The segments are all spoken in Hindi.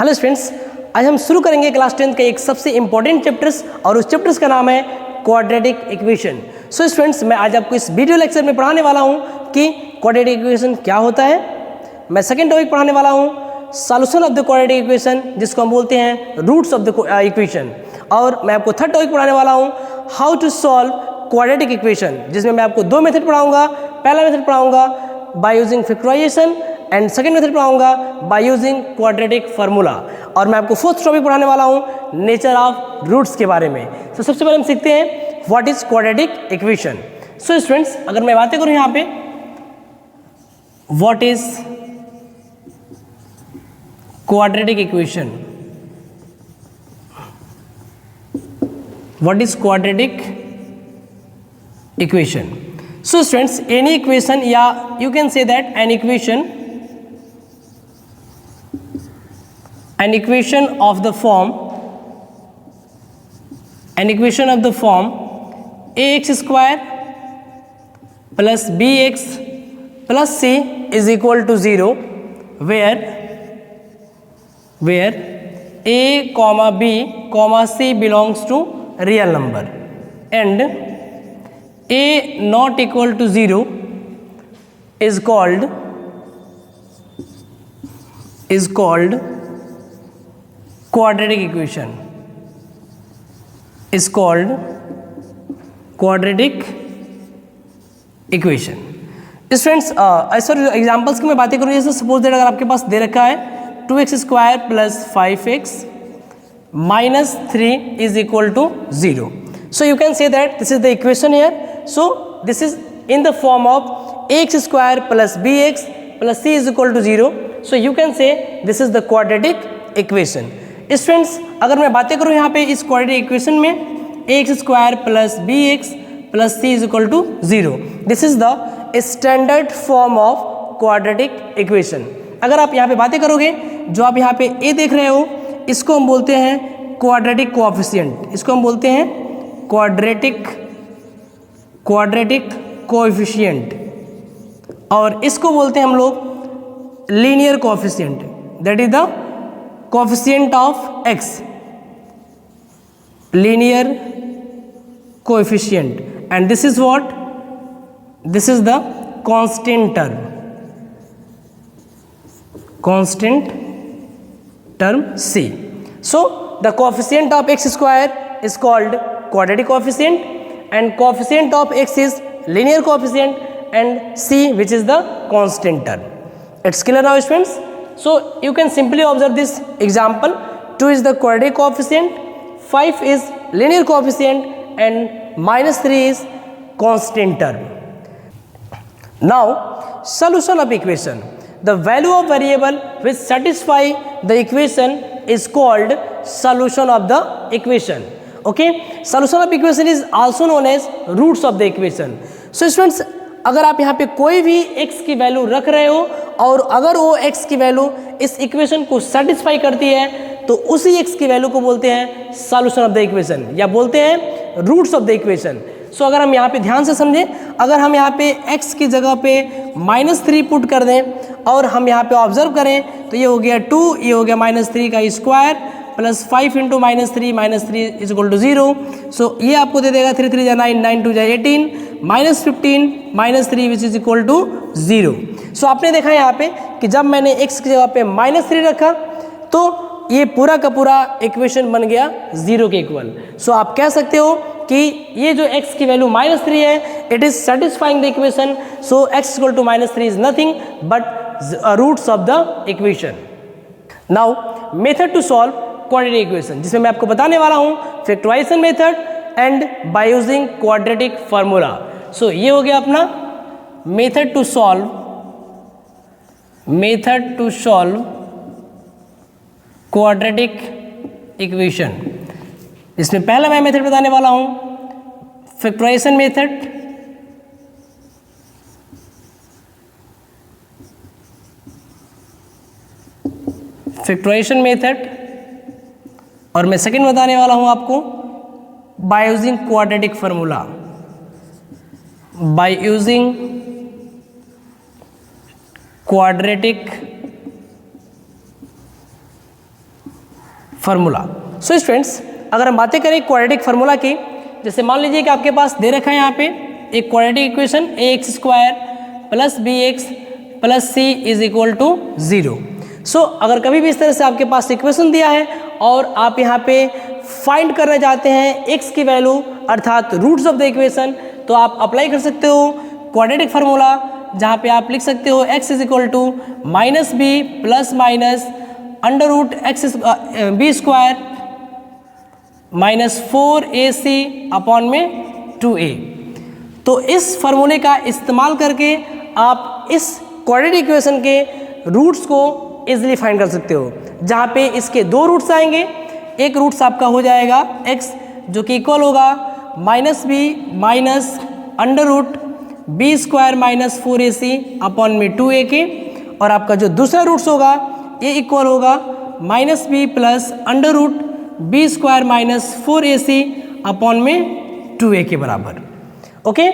हेलो स्टूडेंट्स, आज हम शुरू करेंगे क्लास 10 का एक सबसे इंपॉर्टेंट चैप्टर्स और उस चैप्टर्स का नाम है क्वाड्रेटिक इक्वेशन। सो स्टूडेंट्स, मैं आज आपको इस वीडियो लेक्चर में पढ़ाने वाला हूं कि क्वाड्रेटिक इक्वेशन क्या होता है। मैं सेकंड टॉपिक पढ़ाने वाला हूं solution of the quadratic equation, जिसको हम बोलते हैं रूट्स ऑफ द इक्वेशन। और मैं आपको थर्ड टॉपिक पढ़ाने वाला हूं how to solve quadratic equation, जिसमें मैं आपको दो मेथड पढ़ाऊंगा। पहला मेथड पढ़ाऊंगा by using factorization and second method पढ़ाऊंगा बाय यूजिंग क्वाड्रेटिक फार्मूला। और मैं आपको फोर्थ टॉपिक पढ़ाने वाला हूं नेचर ऑफ रूट्स के बारे में। तो सबसे पहले हम सीखते हैं what is quadratic equation. So students, अगर मैं बातें करूं यहां पे what is quadratic equation, what is quadratic equation. So students, any equation या you can say that an equation of the form ax square plus bx plus c is equal to 0 where a comma b comma c belongs to real number and a not equal to 0 is called quadratic equation, is called quadratic equation। Students, ऐसे एग्जांपल्स की मैं बातें करूँ, जैसे सपोज दैट अगर आपके पास दे रखा है 2x square plus 5x minus 3 is equal to 0। So you can say that this is the equation here. So this is in the form of ax square plus bx plus c is equal to 0। So you can say this is the quadratic equation. Students, अगर मैं बातें करूं यहाँ पे इस क्वाड्रेटिक इक्वेशन में x square plus b x plus c is equal to 0, this is the standard form of quadratic equation. अगर आप यहाँ पे बातें करोगे, जो आप यहाँ पे ए देख रहे हो, इसको हम बोलते हैं क्वाड्रेटिक कोएफिशिएंट, इसको हम बोलते हैं क्वाड्रेटिक कोएफिशिएंट, और इसको बोलते हैं हम लोग linear coefficient, that is the coefficient of x, linear coefficient, and this is what, this is the constant term c. So the coefficient of x square is called quadratic coefficient and coefficient of x is linear coefficient and c which is the constant term. It's clear now students? So you can simply observe this example. 2 is the quadratic coefficient, 5 is linear coefficient and minus 3 is constant term. Now solution of equation. The value of variable which satisfy the equation is called solution of the equation. Okay, solution of equation is also known as roots of the equation. So students, अगर आप यहाँ पे कोई भी x की वैल्यू रख रहे हो और अगर वो x की वैल्यू इस इक्वेशन को सेटिस्फाई करती है, तो उसी x की वैल्यू को बोलते हैं सॉल्यूशन ऑफ द इक्वेशन या बोलते हैं रूट्स ऑफ द इक्वेशन। सो अगर हम यहाँ पे ध्यान से समझें, अगर हम यहाँ पे x की जगह पे -3 पुट कर दें और हम यहाँ पे ऑब्जर्व करें, तो ये हो गया 2, ये हो गया -3 का square plus 5 into -3 is equal to 0। So ये आपको दे देगा 3 3 जा 9, 9 2 जा 18, -15 -3 विच इज इक्वल टू 0। सो आपने देखा यहाँ पे कि जब मैंने x की जगह पे -3 रखा, तो ये पूरा का पूरा इक्वेशन बन गया 0 के इक्वल। सो आप कह सकते हो कि ये जो x की वैल्यू -3 है, it is satisfying the equation. So x equal to -3 is nothing but roots of the equation. Now method to solve quadratic equation, जिसमें मैं आपको बताने वाला हूँ factorisation method and by using quadratic formula. So ये हो गया अपना method to solve quadratic equation. इसमें पहला मैं मेथड बताने वाला हूं फैक्टराइजेशन मेथड। और मैं सेकंड बताने वाला हूं आपको bye using quadratic formula, bye using quadratic formula. सो स्टूडेंट्स, अगर हम बातें करें क्वाड्रेटिक फार्मूला की, जैसे मान लीजिए कि आपके पास दे रखा है यहाँ पे एक quadratic equation ax² plus bx plus c is equal to 0। So अगर कभी भी इस तरह से आपके पास इक्वेशन दिया है और आप यहाँ पे फाइंड करना चाहते हैं x की वैल्यू अर्थात रूट्स ऑफ द इक्वेशन, तो आप अप्लाई कर सकते हो क्वाड्रेटिक फार्मूला, जहाँ पे आप लिख सकते हो x is equal to minus b plus minus under root x b square minus 4ac upon में 2a। तो इस फार्मूले का इस्तेमाल करके आप इस क्वाड्रेटिक इक्वेशन के रूट्स को इजीली फाइंड कर सकते हो, जहाँ पे इसके दो रूट्स आएंगे। एक रूट्स आपका हो जाएगा x जो कि इक्वल होगा minus b minus under root b square minus 4ac upon में 2a के, और आपका जो दूसरा रूट्स होगा ये इक्वल होगा minus b plus under root b square minus 4ac upon में 2a के बराबर। ओके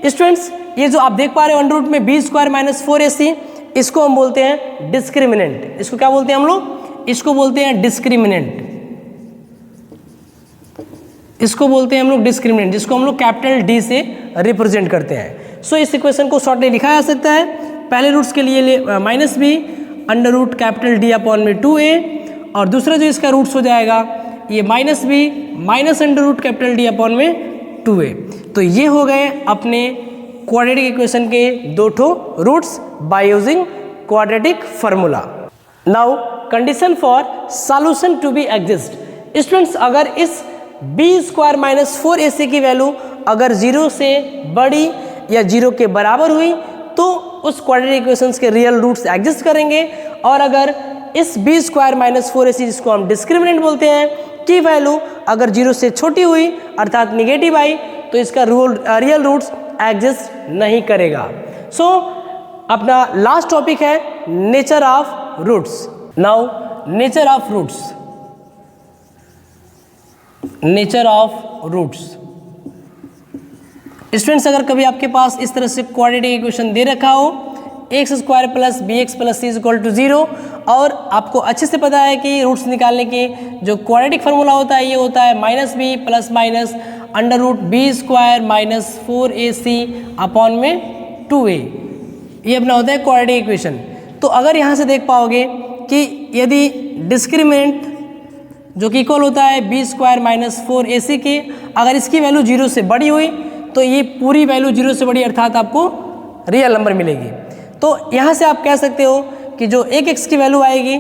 स्टूडेंट्स, ये जो आप देख पा रहे हो अंडर रूट में बी स्क्वायर माइनस 4ac, इसको हम बोलते हैं डिस्क्रिमिनेंट। इसको क्या बोलते हैं हम लोग? इसको बोलते हैं डिस्क्रिमिनेंट। इसको बोलते हैं हम लोग डिस्क्रिमिनेंट, जिसको हम लोग कैपिटल डी से रिप्रेजेंट करते हैं। सो इस इक्वेशन को शॉर्टली लिखा जा सकता है, पहले रूट्स के लिए minus b under root capital D upon में 2a, और दूसरा जो इसका रूट्स हो जाएगा ये minus b minus under root capital D upon में 2a। तो ये हो गए अपने क्वाड्रेटिक इक्वेशन के दो ठो roots by using quadratic formula. Now condition for solution to be exist. Students, अगर इस बी स्क्वायर माइनस 4ac की वैल्यू अगर 0 से बड़ी या 0 के बराबर हुई तो उस क्वाड्रेटिक इक्वेशंस के रियल रूट्स एग्जिस्ट करेंगे, और अगर इस बी स्क्वायर माइनस 4ac जिसको हम डिस्क्रिमिनेंट बोलते हैं की वैल्यू अगर 0 से छोटी हुई अर्थात निगेटिव आई तो इसका रियल रूट्स एग्जिस्ट नहीं करेगा। सो अपना लास्ट टॉपिक है nature of roots. Now nature of roots, nature of roots. Students, अगर कभी आपके पास इस तरह से क्वाड्रेटिक इक्वेशन दे रखा हो x² plus bx plus c is equal to 0, और आपको अच्छे से पता है कि रूट्स निकालने की जो क्वाड्रेटिक फार्मूला होता है ये होता है minus b plus minus under root b square minus 4ac upon में 2a, ये अपना होता है क्वाड्रेटिक इक्वेशन। तो अगर यहाँ से देख पाओगे कि यदि डिस्क्रिमिनेंट जो कि इक्वल होता है बी स्क्वायर माइनस 4ac के, अगर इसकी वैल्यू 0 से बड़ी हुई तो ये पूरी वैल्यू 0 से बड़ी अर्थात आपको रियल नंबर मिलेगी। तो यहाँ से आप कह सकते हो कि जो एक x की वैल्यू आएगी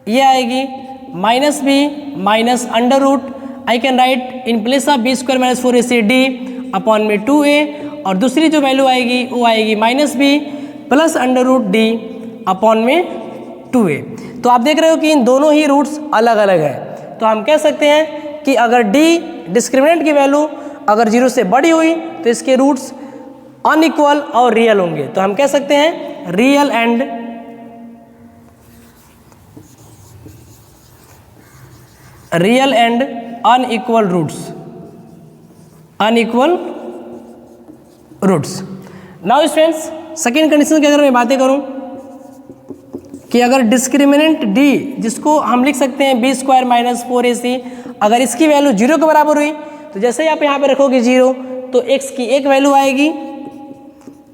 ये आएगी minus b minus under root, I can write in place of b square minus 4ac D upon में 2a, और दूसरी जो वैल्यू आएगी वो आएगी minus b plus under root D upon में 2a। तो आप देख रहे हो कि इन दोनों ही रूट्स अलग अलग है, तो हम कह सकते हैं कि अगर डी डिस्क्रिमिनेंट की वैल्यू अगर 0 से बड़ी हुई तो इसके रूट्स अनइक्वल और रियल होंगे, तो हम कह सकते हैं real and unequal roots, unequal roots. Now students, second condition की अगर मैं बातें करूं कि अगर डिस्क्रिमिनेंट डी जिसको हम लिख सकते हैं बी स्क्वायर माइनस 4ac, अगर इसकी वैल्यू 0 के बराबर हुई तो जैसे ही आप यहाँ पे रखोगे 0 तो x की एक वैल्यू आएगी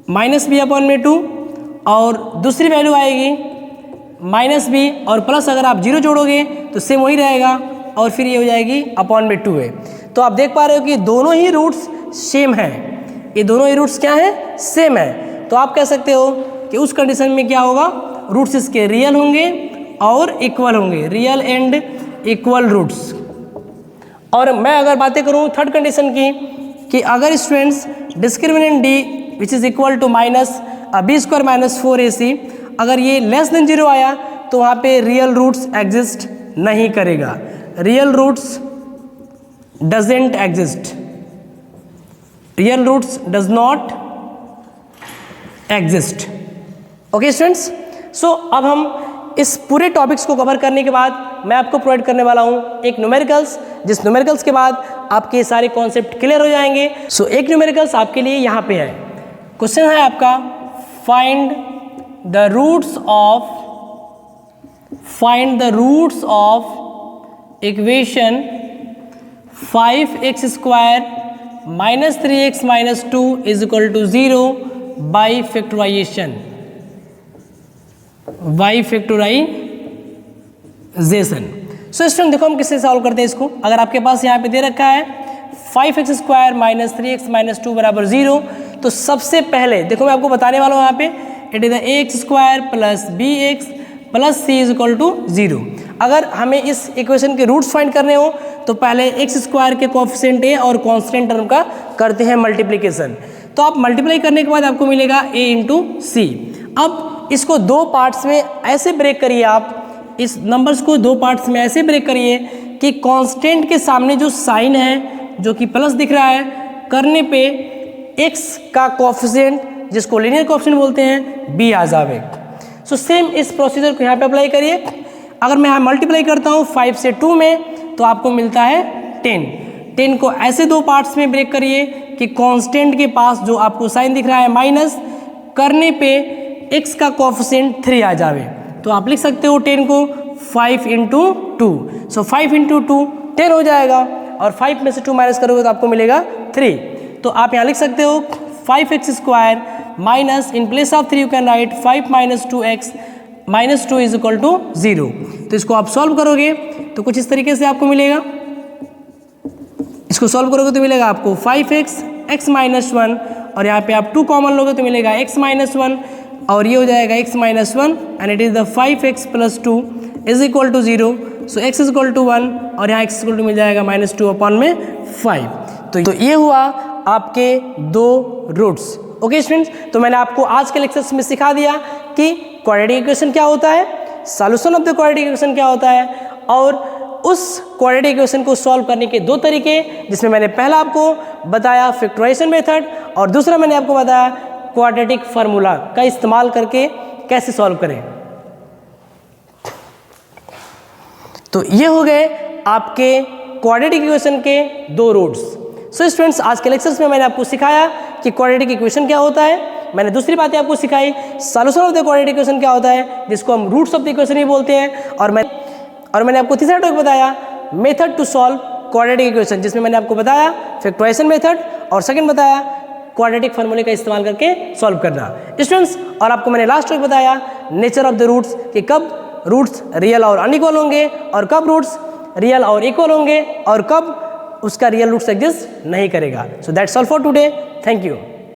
माइनस बी अपॉन में 2, और दूसरी वैल्यू आएगी माइनस बी और प्लस अगर आप 0 जोड़ोगे तो सेम वही रहेगा, और फिर ये हो जाएगी अपॉन में 2a। तो आप देख पा रहे हो कि दोनों ही रूट्स सेम हैं, ये दोनों ही रूट्स क्या हैं? सेम है। तो आप कह सकते हो कि उस कंडीशन में क्या होगा, रूट्स इसके रियल होंगे और इक्वल होंगे, रियल एंड इक्वल रूट्स। और मैं अगर बातें करूँ थर्ड कंडीशन की कि अगर students discriminant D which is equal to minus b square minus 4ac अगर ये लेस देन 0 आया तो वहाँ पे रियल रूट्स एग्जिस्ट नहीं करेगा, real roots doesn't exist, real roots does not exist. Okay students, so अब हम इस पूरे टॉपिक्स को कवर करने के बाद मैं आपको प्रोवाइड करने वाला हूँ एक न्यूमेरिकल्स, जिस न्यूमेरिकल्स के बाद आपके सारे कॉन्सेप्ट क्लियर हो जाएंगे। सो एक न्यूमेरिकल्स आपके लिए यहाँ पे है। क्वेश्चन है आपका find the roots of equation 5x square minus 3x minus 2 is equal to 0 by factorization, so student देखो हम किससे सॉल्व करते हैं इसको। अगर आपके पास यहाँ पे दे रखा है 5x square minus 3x minus 2 बराबर 0, तो सबसे पहले देखो मैं आपको बताने वाला हूँ यहाँ पे it is the ax square plus bx plus c is equal to 0। अगर हमें इस इक्वेशन के रूट्स फाइंड करने हो तो पहले x स्क्वायर के कोएफिशिएंट a और कांस्टेंट टर्म का करते हैं मल्टीप्लिकेशन। तो आप मल्टीप्लाई करने के बाद आपको मिलेगा a इंटू सी। अब इसको दो पार्ट्स में ऐसे ब्रेक करिए, आप इस नंबर्स को दो पार्ट्स में ऐसे ब्रेक करिए कि कांस्टेंट के सामने जो साइन है जो कि प्लस दिख रहा है करने पे x का कोएफिशिएंट जिसको लीनियर कोएफिशिएंट बोलते हैं b आ जावे। सो सेम इस प्रोसीजर को यहाँ पे अप्लाई करिए। अगर मैं यहाँ मल्टीप्लाई करता हूँ 5 से 2 में तो आपको मिलता है 10। 10 को ऐसे दो पार्ट्स में ब्रेक करिए कि कांस्टेंट के पास जो आपको साइन दिख रहा है माइनस करने पे x का कोएफिशिएंट 3 आ जावे। तो आप लिख सकते हो 10 को 5 इंटू 2। सो 5 इंटू 2 10 हो जाएगा और 5 में से 2 माइनस करोगे तो आपको मिलेगा 3। तो आप यहाँ लिख सकते हो 5x square minus in place of 3 you can write 5 minus 2x minus 2 is equal to 0। तो इसको आप सॉल्व करोगे तो कुछ इस तरीके से आपको मिलेगा। इसको सॉल्व करोगे तो मिलेगा आपको 5x x माइनस 1 और यहाँ पे आप 2 कॉमन लोगे तो मिलेगा x माइनस 1 और ये हो जाएगा x minus 1 and it is the 5x plus 2 is equal to 0। So x is equal to 1 और यहाँ x इक्वल टू मिल जाएगा माइनस 2 अपॉन में 5। तो ये हुआ आपके दो रूट्स। ओके स्टूडेंट्स, तो मैंने आपको आज के लेक्चर्स में सिखा दिया कि क्वाड्रेटिक इक्वेशन क्या होता है, solution of the quadratic equation क्या होता है और उस क्वाड्रेटिक इक्वेशन को सॉल्व करने के दो तरीके, जिसमें मैंने पहला आपको बताया फैक्टराइजेशन मेथड और दूसरा मैंने आपको बताया क्वाड्रेटिक फार्मूला का इस्तेमाल करके कैसे सॉल्व करें। तो ये हो गए आपके क्वाड्रेटिक इक्वेशन के दो रूट्स। सो स्टूडेंट्स, आज के लेक्चर्स में मैंने आपको सिखाया कि क्वाड्रेटिक इक्वेशन क्या होता है। मैंने दूसरी बातें आपको सिखाई, solution of the quadratic equation क्या होता है जिसको हम रूट्स ऑफ द इक्वेशन ही बोलते हैं, और मैंने आपको तीसरा टॉपिक बताया method to solve quadratic equation, जिसमें मैंने आपको बताया फैक्टराइजेशन मेथड और सेकंड बताया क्वाड्रेटिक फार्मूले का इस्तेमाल करके सॉल्व करना स्टूडेंट्स। और आपको मैंने लास्ट टॉपिक बताया नेचर ऑफ द रूट्स कि कब रूट्स रियल और अनइक्वल होंगे और कब रूट्स रियल और इक्वल होंगे और कब उसका रियल रूट्स एग्जिस्ट नहीं करेगा। So that's all for today, thank you.